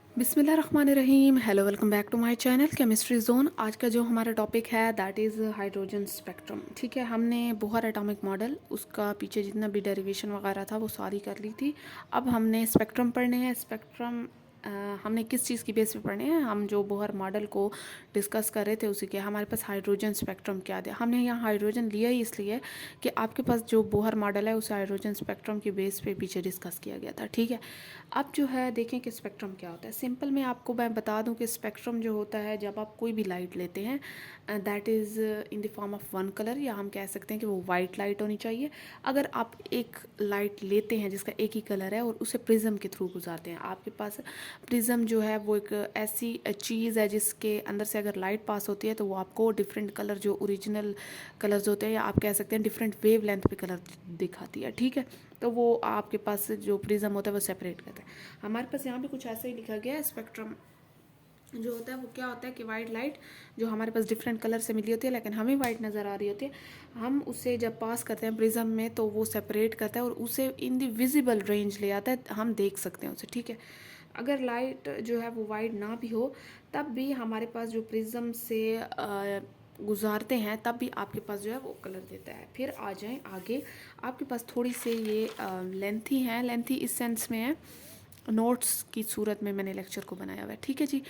बिस्मिल्लाहिर्रहमानिर्रहीम। Hello, welcome back to my channel chemistry zone. आज का जो हमारा टॉपिक है दैट इज़ हाइड्रोजन स्पेक्ट्रम। ठीक है, हमने बोहर एटॉमिक मॉडल उसका पीछे जितना भी डेरिवेशन वगैरह था वो सारी कर ली थी। अब हमने स्पेक्ट्रम पढ़ने हैं। स्पेक्ट्रम हमने किस चीज़ की बेस पे पढ़ने हैं? हम जो बोहर मॉडल को डिस्कस कर रहे थे उसी के हमारे पास हाइड्रोजन स्पेक्ट्रम क्या दिया। हमने यहाँ हाइड्रोजन लिया ही इसलिए कि आपके पास जो बोहर मॉडल है उसे हाइड्रोजन स्पेक्ट्रम की बेस पे पीछे डिस्कस किया गया था। ठीक है, अब जो है देखें कि स्पेक्ट्रम क्या होता है। सिंपल में आपको मैं बता दूं कि स्पेक्ट्रम जो होता है जब आप कोई भी लाइट लेते हैं that is in the form of one colour, या हम कह सकते हैं कि वो वाइट लाइट होनी चाहिए। अगर आप एक लाइट लेते हैं जिसका एक ही कलर है और उसे प्रिज्म के थ्रू गुजारते हैं, आपके पास प्रिज्म जो है वो एक ऐसी चीज़ है जिसके अंदर से अगर लाइट पास होती है तो वो आपको डिफरेंट कलर, जो ओरिजिनल कलर्स होते हैं या आप कह सकते हैं डिफरेंट वेव लेंथ पे कलर दिखाती है। ठीक है, तो वो आपके पास जो प्रिज्म होता है वो सेपरेट करता है। हमारे पास यहाँ भी कुछ ऐसा ही लिखा गया है। स्पेक्ट्रम जो होता है वो क्या होता है कि वाइट लाइट जो हमारे पास डिफरेंट कलर से मिली होती है लेकिन हमें वाइट नज़र आ रही होती है, हम उसे जब पास करते हैं प्रिज्म में तो वो सेपरेट करता है और उसे इन द विजिबल रेंज ले आता है, हम देख सकते हैं उसे। ठीक है, अगर लाइट जो है वो वाइट ना भी हो तब भी हमारे पास जो प्रिज्म से गुजारते हैं तब भी आपके पास जो है वो कलर देता है। फिर आ जाएं आगे, आपके पास थोड़ी से ये लेंथी हैं। लेंथी इस सेंस में है, नोट्स की सूरत में मैंने लेक्चर को बनाया हुआ है। ठीक है जी,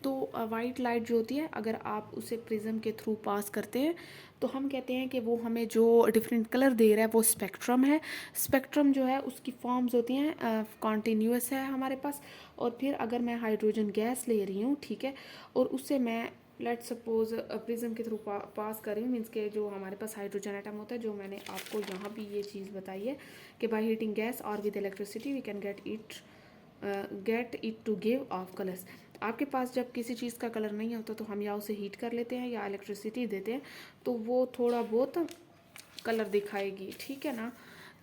तो वाइट लाइट जो होती है अगर आप उसे प्रिज्म के थ्रू पास करते हैं तो हम कहते हैं कि वो हमें जो डिफरेंट कलर दे रहा है वो स्पेक्ट्रम है। स्पेक्ट्रम जो है उसकी फॉर्म्स होती हैं कॉन्टीन्यूअस है हमारे पास। और फिर अगर मैं हाइड्रोजन गैस ले रही हूँ, ठीक है, और उससे मैं लेट सपोज प्रिज्म के थ्रू पास कर रही हूँ, मीन्स के जो हमारे पास हाइड्रोजन एटम होता है, जो मैंने आपको यहाँ भी ये चीज़ बताई है कि बाय हीटिंग गैस और with electricity we can get it to give off colours. आपके पास जब किसी चीज़ का कलर नहीं होता तो हम या उसे हीट कर लेते हैं या इलेक्ट्रिसिटी देते हैं तो वो थोड़ा बहुत कलर दिखाएगी। ठीक है ना,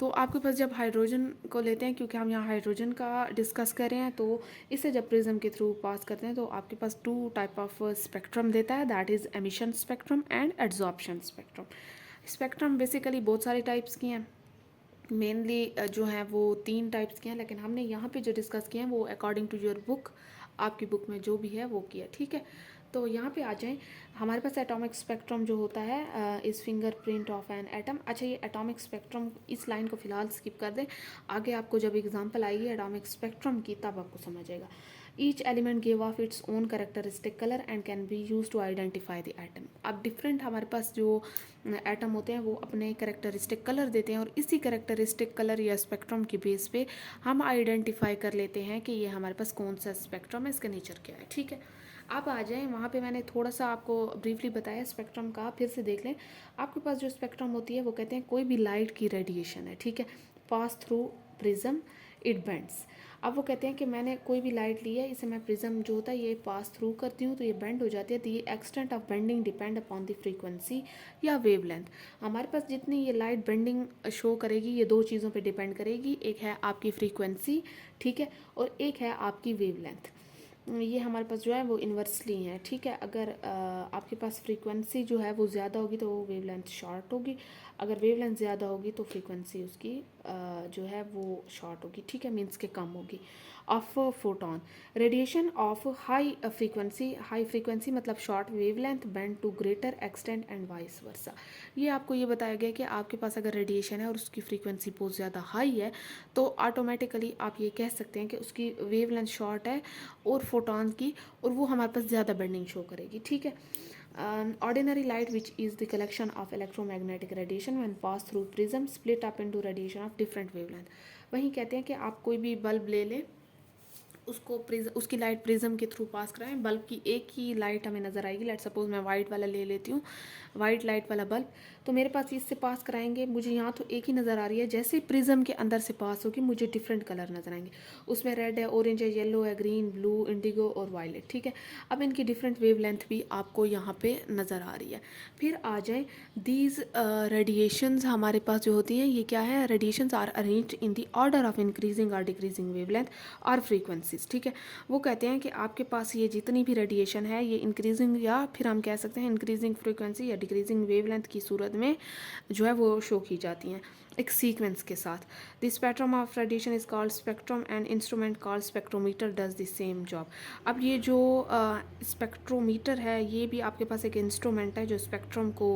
तो आपके पास जब हाइड्रोजन को लेते हैं, क्योंकि हम यहाँ हाइड्रोजन का डिस्कस कर रहे हैं, तो इसे जब प्रिज्म के थ्रू पास करते हैं तो आपके पास टू टाइप ऑफ स्पेक्ट्रम देता है, that is emission spectrum and adsorption spectrum. Spectrum basically बहुत सारे टाइप्स की हैं, मेनली जो हैं वो तीन टाइप्स के हैं, लेकिन हमने यहाँ पे जो डिस्कस किए हैं वो अकॉर्डिंग टू योर बुक, आपकी बुक में जो भी है वो किया। ठीक है, तो यहाँ पे आ जाएं। हमारे पास एटॉमिक स्पेक्ट्रम जो होता है इस फिंगरप्रिंट ऑफ एन एटम। अच्छा, ये एटॉमिक स्पेक्ट्रम इस लाइन को फिलहाल स्किप कर दें, आगे आपको जब एग्जांपल आएगी एटॉमिक स्पेक्ट्रम की तब आपको समझ आएगा। Each element give off its own characteristic colour and can be use to identify the atom. अब डिफरेंट हमारे पास जो एटम होते हैं वो अपने करेक्टरिस्टिक कलर देते हैं और इसी करेक्टरिस्टिक कलर या स्पेक्ट्रम की बेस पे हम आइडेंटिफाई कर लेते हैं कि ये हमारे पास कौन सा स्पेक्ट्रम है, इसका नेचर क्या है। ठीक है, आप आ जाएं, वहाँ पे मैंने थोड़ा सा आपको ब्रीफली बताया स्पेक्ट्रम का, फिर से देख लें। आपके पास जो स्पेक्ट्रम होती है वो कहते हैं कोई भी लाइट की रेडिएशन है, ठीक है, pass through prism it bends. अब वो कहते हैं कि मैंने कोई भी लाइट ली है, इसे मैं प्रिज्म जो होता है ये पास थ्रू करती हूँ तो ये बेंड हो जाती है। तो ये extent of bending depend upon the frequency या वेवलेंथ। हमारे पास जितनी ये लाइट बेंडिंग शो करेगी ये दो चीज़ों पे डिपेंड करेगी, एक है आपकी फ्रीक्वेंसी, ठीक है, और एक है आपकी वेवलेंथ। ये हमारे पास जो है वो इन्वर्सली है। ठीक है, अगर आपके पास फ्रीक्वेंसी जो है वो ज़्यादा होगी तो वेवलेंथ शॉर्ट होगी, अगर वेवलेंथ ज़्यादा होगी तो फ्रीक्वेंसी उसकी जो है वो शॉर्ट होगी। ठीक है, मीन्स के कम होगी। Of photon radiation of high frequency मतलब short wavelength bend to greater extent and vice versa. ये आपको ये बताया गया कि आपके पास अगर रेडिएशन है और उसकी फ्रीक्वेंसी बहुत ज़्यादा हाई है तो ऑटोमेटिकली आप ये कह सकते हैं कि उसकी वेवलेंथ शॉर्ट है और फोटॉन की, और वो हमारे पास ज़्यादा बेंडिंग शो करेगी। ठीक है, ordinary light, which is the collection of electromagnetic radiation when passed through prism, split up into radiation of different wavelength। वहीं कहते हैं कि आप कोई भी बल्ब ले लें, उसकी लाइट प्रिज्म के थ्रू पास कराएं, बल्ब की एक ही लाइट हमें नज़र आएगी। लेट सपोज मैं वाइट वाला ले लेती हूँ, वाइट लाइट वाला बल्ब, तो मेरे पास इससे पास कराएंगे, मुझे यहाँ तो एक ही नज़र आ रही है, जैसे ही प्रिज्म के अंदर से पास होगी मुझे डिफरेंट कलर नज़र आएंगे। उसमें रेड है, ऑरेंज है, येलो है, ग्रीन, ब्लू, इंडिगो और वायलेट। ठीक है, अब इनकी डिफरेंट वेवलेंथ भी आपको यहाँ पे नज़र आ रही है। फिर आ जाए दीज रेडिएशंस, हमारे पास जो होती हैं ये क्या है, radiations are arranged in the order of increasing और डिक्रीजिंग वेवलेंथ और फ्रीक्वेंसी। फ्रीक्वेंसीज, ठीक है। वो कहते हैं कि आपके पास ये जितनी भी रेडिएशन है ये इंक्रीजिंग या फिर हम कह सकते हैं इंक्रीजिंग फ्रीक्वेंसी या डिक्रीजिंग वेवलेंथ की सूरत में जो है वो शो की जाती हैं एक सीक्वेंस के साथ। The spectrum of radiation is called spectrum and instrument called spectrometer does the same job. अब ये जो स्पेक्ट्रोमीटर है ये भी आपके पास एक इंस्ट्रूमेंट है जो स्पेक्ट्रम को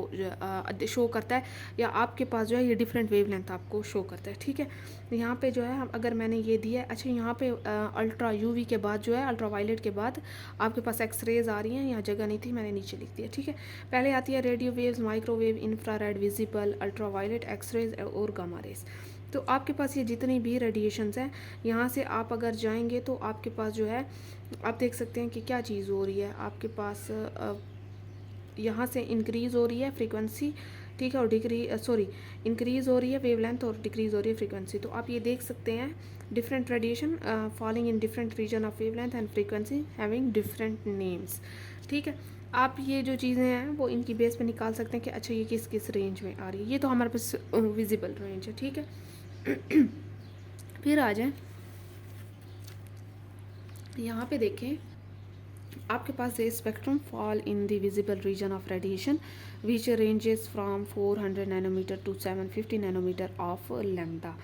शो करता है, या आपके पास जो है ये डिफरेंट वेवलेंथ आपको शो करता है, ठीक है। यहाँ पे जो है हम अगर मैंने ये दिया है, अच्छा यहाँ पे अल्ट्रा यूवी के बाद जो है अल्ट्रा वायलेट के बाद आपके पास एक्सरेज आ रही हैं, यहाँ जगह नहीं थी मैंने नीचे लिख दिया, ठीक है। पहले आती है radio waves, microwave, infrared, visible, ultra violet, X rays और गामा रेज। तो आपके पास ये जितनी भी रेडिएशंस हैं यहाँ से आप अगर जाएंगे तो आपके पास जो है आप देख सकते हैं कि क्या चीज़ हो रही है आपके पास, यहाँ से इंक्रीज़ हो रही है फ्रीक्वेंसी, ठीक है, और इंक्रीज़ हो रही है वेवलेंथ और डिक्रीज़ हो रही है फ्रीक्वेंसी। तो आप ये देख सकते हैं different radiation falling in different region of wavelength and frequency having different names, ठीक है। आप ये जो चीज़ें हैं वो इनकी बेस पे निकाल सकते हैं कि अच्छा ये किस किस रेंज में आ रही है। ये तो हमारे पास विजिबल रेंज है, ठीक है। फिर आ जाए यहाँ पे देखें आपके पास है spectrum fall in the visible region of radiation which ranges from 400 nanometre to 750 nanometre of lambda.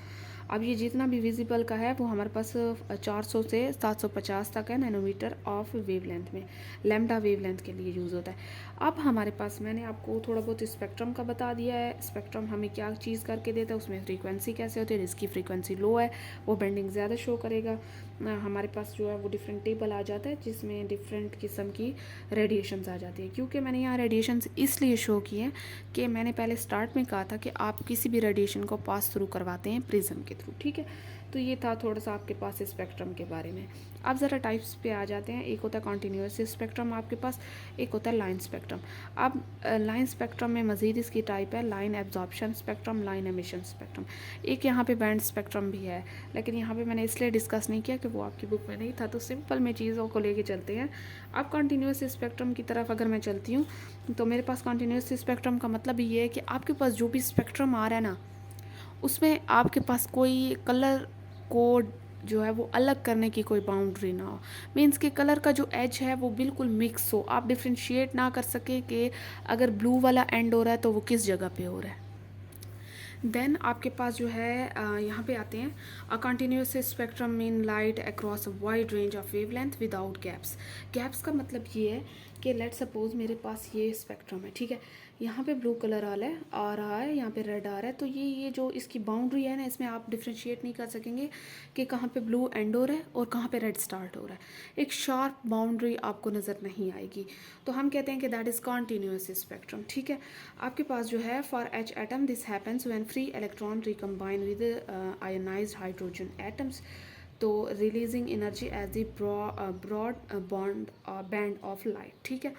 अब ये जितना भी विजिबल का है वो हमारे पास 400 से 750 तक है नैनोमीटर ऑफ वेवलेंथ में, लैम्डा वेवलेंथ के लिए यूज़ होता है। अब हमारे पास मैंने आपको थोड़ा बहुत स्पेक्ट्रम का बता दिया है, स्पेक्ट्रम हमें क्या चीज़ करके देता है, उसमें फ्रीक्वेंसी कैसे होती है, जिसकी फ्रीक्वेंसी लो है वो बेंडिंग ज़्यादा शो करेगा। हमारे पास जो है वो डिफरेंट टेबल आ जाता है जिसमें डिफरेंट किस्म की रेडिएशंस आ जाती है। क्योंकि मैंने यहाँ रेडिएशंस इसलिए शो किए हैं कि मैंने पहले स्टार्ट में कहा था कि आप किसी भी रेडिएशन को पास थ्रू करवाते हैं प्रिज्म के थ्रू, ठीक है। तो ये था थोड़ा सा आपके पास स्पेक्ट्रम के बारे में। अब ज़रा टाइप्स पे आ जाते हैं। एक होता है कॉन्टीन्यूअस स्पेक्ट्रम आपके पास, एक होता है लाइन स्पेक्ट्रम। अब लाइन स्पेक्ट्रम में मज़ीद इसकी टाइप है line absorption spectrum, line emission spectrum, एक यहाँ पे बैंड स्पेक्ट्रम भी है, लेकिन यहाँ पे मैंने इसलिए डिस्कस नहीं किया कि वो आपकी बुक में नहीं था। तो सिंपल में चीज़ों को लेके चलते हैं। अब कॉन्टीन्यूअस स्पेक्ट्रम की तरफ अगर मैं चलती हूँ तो मेरे पास कॉन्टीन्यूअस स्पेक्ट्रम का मतलब ये है कि आपके पास जो भी स्पेक्ट्रम आ रहा है ना उसमें आपके पास कोई कलर कोड जो है वो अलग करने की कोई बाउंड्री ना हो। मीन्स के कलर का जो एज है वो बिल्कुल मिक्स हो, आप डिफ्रेंशिएट ना कर सके कि अगर ब्लू वाला एंड हो रहा है तो वो किस जगह पे हो रहा है। देन आपके पास जो है यहाँ पे आते हैं a continuous spectrum mean light across a wide range of wavelength without gaps. Gaps का मतलब ये है कि लेट सपोज मेरे पास ये स्पेक्ट्रम है, ठीक है, यहाँ पे ब्लू कलर आ रहा है, यहाँ पे रेड आ रहा है, तो ये जो इसकी बाउंड्री है ना इसमें आप डिफ्रेंशिएट नहीं कर सकेंगे कि कहाँ पे ब्लू एंड हो रहा है और कहाँ पे रेड स्टार्ट हो रहा है। एक शार्प बाउंड्री आपको नज़र नहीं आएगी, तो हम कहते हैं कि दैट इज़ कॉन्टीन्यूअस स्पेक्ट्रम, ठीक है। आपके पास जो है for H atom this happens when free electron recombine with ionised hydrogen atoms, तो releasing energy as the broad bound band of light, ठीक है।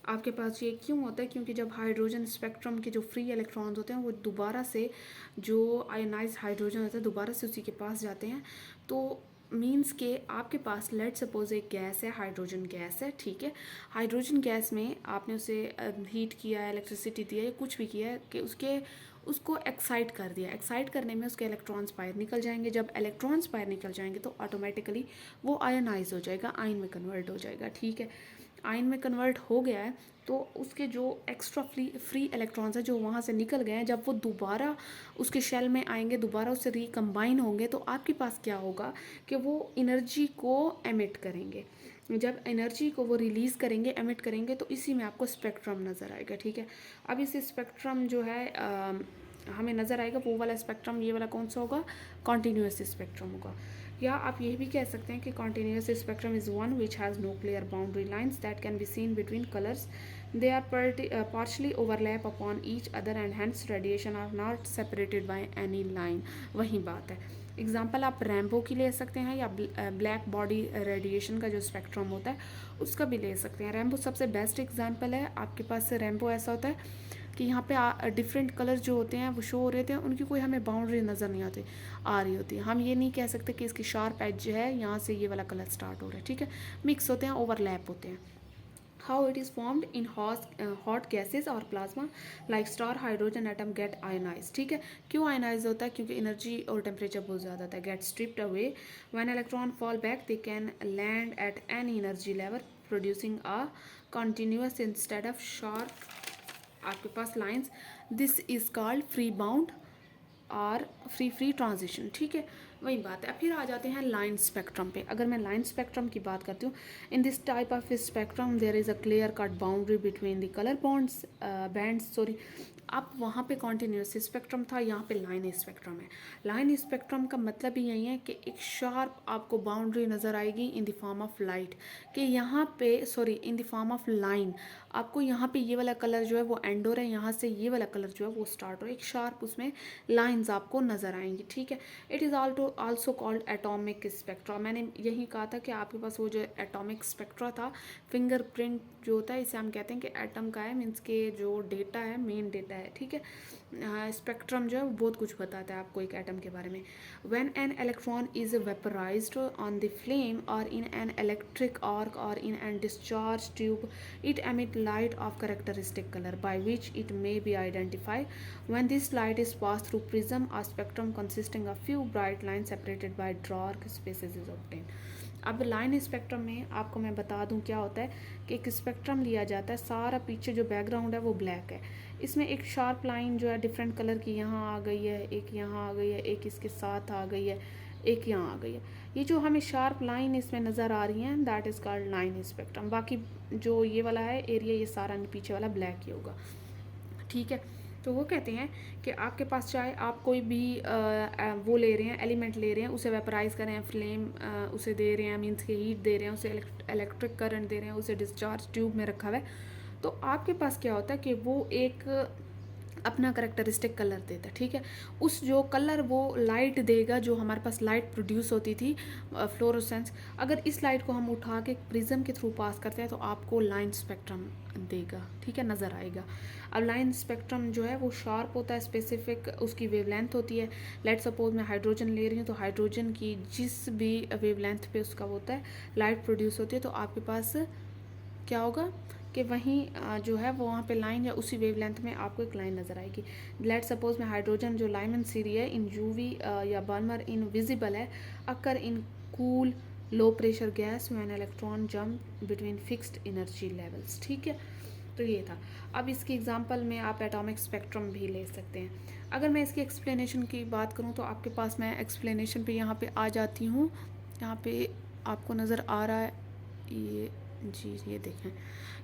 आपके पास ये क्यों होता है, क्योंकि जब हाइड्रोजन स्पेक्ट्रम के जो फ्री इलेक्ट्रॉन्स होते हैं वो दोबारा से जो आयोनाइज हाइड्रोजन होता है दोबारा से उसी के पास जाते हैं। तो मीन्स के आपके पास लेट सपोज एक गैस है, हाइड्रोजन गैस है, ठीक है। हाइड्रोजन गैस में आपने उसे हीट किया है, इलेक्ट्रिसिटी दी है या कुछ भी किया है कि उसको एक्साइट कर दिया। एक्साइट करने में उसके इलेक्ट्रॉन्स बाहर निकल जाएंगे। जब इलेक्ट्रॉन्स बाहर निकल जाएंगे तो ऑटोमेटिकली वो आयनाइज हो जाएगा, आयन में कन्वर्ट हो जाएगा, ठीक है। आयन में कन्वर्ट हो गया है तो उसके जो एक्स्ट्रा फ्री इलेक्ट्रॉन्स हैं जो वहाँ से निकल गए हैं, जब वो दोबारा उसके शेल में आएंगे, दोबारा उससे रिकम्बाइन होंगे, तो आपके पास क्या होगा कि वो एनर्जी को एमिट करेंगे। जब एनर्जी को वो रिलीज़ करेंगे, एमिट करेंगे, तो इसी में आपको स्पेक्ट्रम नज़र आएगा, ठीक है। अब इस स्पेक्ट्रम जो है हमें नज़र आएगा वो वाला स्पेक्ट्रम, ये वाला कौन सा होगा, कॉन्टीन्यूअस स्पेक्ट्रम होगा। या आप ये भी कह सकते हैं कि continuous spectrum is one which has no clear boundary lines that can be seen between colours, they are partially overlap upon each other and hence radiation are not separated by any line। वही बात है। Example आप Rambo की ले सकते हैं या black body radiation का जो स्पेक्ट्रम होता है उसका भी ले सकते हैं। रैम्बो सबसे बेस्ट एग्जाम्पल है। आपके पास रैम्बो ऐसा होता है कि यहाँ पे डिफरेंट कलर जो होते हैं वो शो हो रहे थे, उनकी कोई हमें बाउंड्री नज़र नहीं आ रही होती। हम ये नहीं कह सकते कि इसकी शार्प एज है यहाँ से ये वाला कलर स्टार्ट हो रहा है, ठीक है। मिक्स होते हैं, ओवरलैप होते हैं। how it is formed in hot gases or plasma like star hydrogen atom get ionized. ठीक है, क्यों आयनाइज होता है? क्योंकि एनर्जी और टेम्परेचर बहुत ज़्यादा होता है. Get stripped away when electron fall back they can land at any energy level producing a continuous instead of sharp आपके पास lines. This is called free bound और फ्री ट्रांजिशन. ठीक है, वही बात है. अब फिर आ जाते हैं लाइन स्पेक्ट्रम पे. अगर मैं लाइन स्पेक्ट्रम की बात करती हूँ, in this type of spectrum there is a clear cut boundary between the colour bonds bands sorry. अब वहाँ पे कॉन्टीन्यूस स्पेक्ट्रम था, यहाँ पे लाइन स्पेक्ट्रम है. लाइन स्पेक्ट्रम का मतलब ही यही है कि एक शार्प आपको बाउंड्री नज़र आएगी in the form of light, कि यहाँ पे sorry in the form of line. आपको यहाँ पे ये वाला कलर जो है वो एंड हो रहा है, यहाँ से ये वाला कलर जो है वो स्टार्ट हो रहा है. एक शार्प उसमें लाइंस आपको नज़र आएंगी. ठीक है, it is also called atomic spectra. मैंने यही कहा था कि आपके पास वो जो एटॉमिक स्पेक्ट्रा था, फिंगरप्रिंट जो होता है, इसे हम कहते हैं कि एटम का है, मीन्स के जो डेटा है मेन डेटा है. ठीक है, स्पेक्ट्रम जो है वो बहुत कुछ बताता है आपको एक एटम के बारे में. When an electron is vaporised on the flame और इन एन इलेक्ट्रिक आर्क और in an discharge tube it emit light of characteristic color by which it may be identified. When this light is passed through prism, a spectrum consisting of few bright lines separated by dark spaces is obtained. अब line spectrum में आपको मैं बता दूं क्या होता है कि एक स्पेक्ट्रम लिया जाता है, सारा पीछे जो बैकग्राउंड है वो ब्लैक है, इसमें एक शार्प लाइन जो है डिफरेंट कलर की यहाँ आ गई है, एक यहाँ आ गई है, एक इसके साथ आ गई है, एक यहाँ आ गई है. ये जो हमें शार्प लाइन इसमें नज़र आ रही है that is called line spectrum. बाकी जो ये वाला है एरिया, ये सारा पीछे वाला ब्लैक ही होगा. ठीक है, तो वो कहते हैं कि आपके पास चाहे आप कोई भी वो ले रहे हैं, एलिमेंट ले रहे हैं, उसे वेपराइज कर रहे हैं, फ्लेम उसे दे रहे हैं, मीन्स के हीट दे रहे हैं, उसे इलेक्ट्रिक करंट दे रहे हैं, उसे डिस्चार्ज ट्यूब में रखा हुआ है, तो आपके पास क्या होता है कि वो एक अपना करेक्टरिस्टिक कलर देता है. ठीक है, उस जो कलर वो लाइट देगा, जो हमारे पास लाइट प्रोड्यूस होती थी फ्लोरोसेंस, अगर इस लाइट को हम उठा के प्रिज्म के थ्रू पास करते हैं तो आपको लाइन स्पेक्ट्रम देगा. ठीक है, नज़र आएगा. अब लाइन स्पेक्ट्रम जो है वो शार्प होता है, स्पेसिफिक उसकी वेवलेंथ होती है. लेट सपोज मैं हाइड्रोजन ले रही हूँ, तो हाइड्रोजन की जिस भी वेवलेंथ पे उसका होता है लाइट प्रोड्यूस होती है, तो आपके पास क्या होगा कि वहीं जो है वो वहाँ पे लाइन या उसी वेवलेंथ में आपको एक लाइन नज़र आएगी. लेट सपोज में हाइड्रोजन जो लाइमन सीरी है इन यूवी या बाल्मर इन विजिबल है, occur in cool low pressure gas when electron jump between fixed energy levels. ठीक है, तो ये था. अब इसकी एग्जांपल में आप एटॉमिक स्पेक्ट्रम भी ले सकते हैं. अगर मैं इसकी एक्सप्लेनेशन की बात करूँ तो आपके पास मैं एक्सप्लेनेशन पे यहाँ पे आ जाती हूँ. यहाँ पे आपको नज़र आ रहा है ये जी, ये देखें,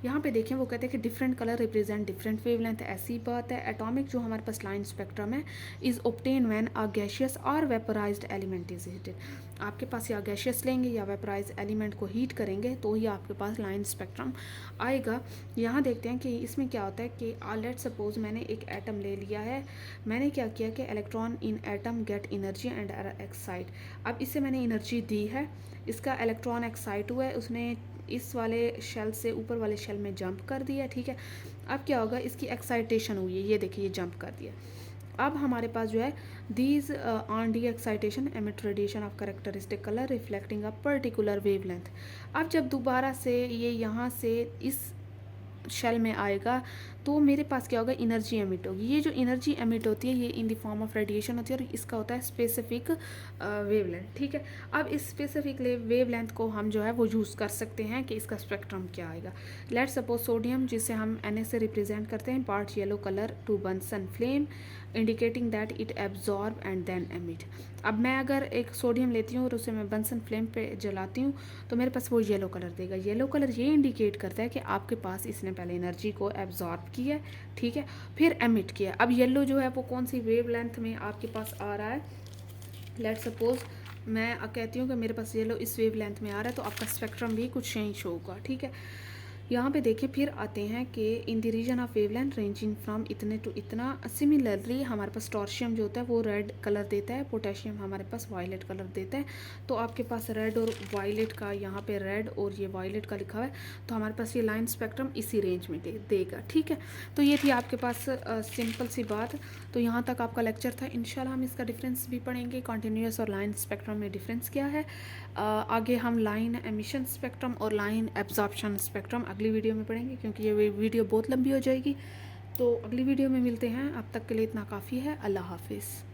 यहाँ पे देखें, वो कहते हैं कि different colour represent different wavelength. ऐसी बात है. एटॉमिक जो हमारे पास लाइन स्पेक्ट्रम है is obtain when a gaseous और वेपराइज्ड एलिमेंट इज हीटेड. आपके पास या गैशियस लेंगे या वेपराइज एलिमेंट को हीट करेंगे तो ही आपके पास लाइन स्पेक्ट्रम आएगा. यहाँ देखते हैं कि इसमें क्या होता है कि लेट सपोज मैंने एक एटम ले लिया है, मैंने क्या किया कि electron in atom get energy and excite. अब इससे मैंने एनर्जी दी है, इसका इलेक्ट्रॉन एक्साइट हुआ है, उसने इस वाले शेल से ऊपर वाले शेल में जंप कर दिया. ठीक है, अब क्या होगा, इसकी एक्साइटेशन हुई है, ये देखिए ये जंप कर दिया. अब हमारे पास जो है these on D excitation emit radiation of characteristic colour reflecting a particular wavelength. अब जब दोबारा से ये यहाँ से इस शेल में आएगा तो मेरे पास क्या होगा, एनर्जी एमिट होगी. ये जो एनर्जी एमिट होती है ये in the form of radiation होती है और इसका होता है स्पेसिफिक वेवलेंथ. ठीक है, अब इस स्पेसिफिक वेवलेंथ को हम जो है वो यूज़ कर सकते हैं कि इसका स्पेक्ट्रम क्या आएगा. लेट सपोज सोडियम, जिसे हम Na से रिप्रेजेंट करते हैं, part yellow colour to Bunsen flame indicating that it absorb and then emit. अब मैं अगर एक सोडियम लेती हूँ और उसे मैं बंसन फ्लेम पे जलाती हूँ तो मेरे पास वो येलो कलर देगा. येलो कलर ये इंडिकेट करता है कि आपके पास इसने पहले एनर्जी को एब्जॉर्ब किया है. ठीक है, फिर एमिट किया. अब येलो जो है वो कौन सी वेवलेंथ में आपके पास आ रहा है, लेट सपोज मैं कहती हूँ कि मेरे पास येलो इस वेवलेंथ में आ रहा है, तो आपका स्पेक्ट्रम भी कुछ चेंज होगा. ठीक है, यहाँ पे देखिए फिर आते हैं कि in the region of wavelength ranging from इतने टू इतना. सिमिलरली हमारे पास टॉर्शियम जो होता है वो रेड कलर देता है, पोटेशियम हमारे पास वायलेट कलर देता है. तो आपके पास रेड और वायलेट का, यहाँ पे रेड और ये वायलेट का लिखा हुआ है, तो हमारे पास ये लाइन स्पेक्ट्रम इसी रेंज में देगा. ठीक है, तो ये थी आपके पास सिंपल सी बात. तो यहाँ तक आपका लेक्चर था. इंशाल्लाह हम इसका डिफरेंस भी पढ़ेंगे, कॉन्टीन्यूस और लाइन स्पेक्ट्रम में डिफरेंस क्या है. आगे हम लाइन एमिशन स्पेक्ट्रम और लाइन एब्जॉर्प्शन स्पेक्ट्रम अगली वीडियो में पढ़ेंगे, क्योंकि ये वीडियो बहुत लंबी हो जाएगी। तो अगली वीडियो में मिलते हैं, अब तक के लिए इतना काफ़ी है। अल्लाह हाफिज़।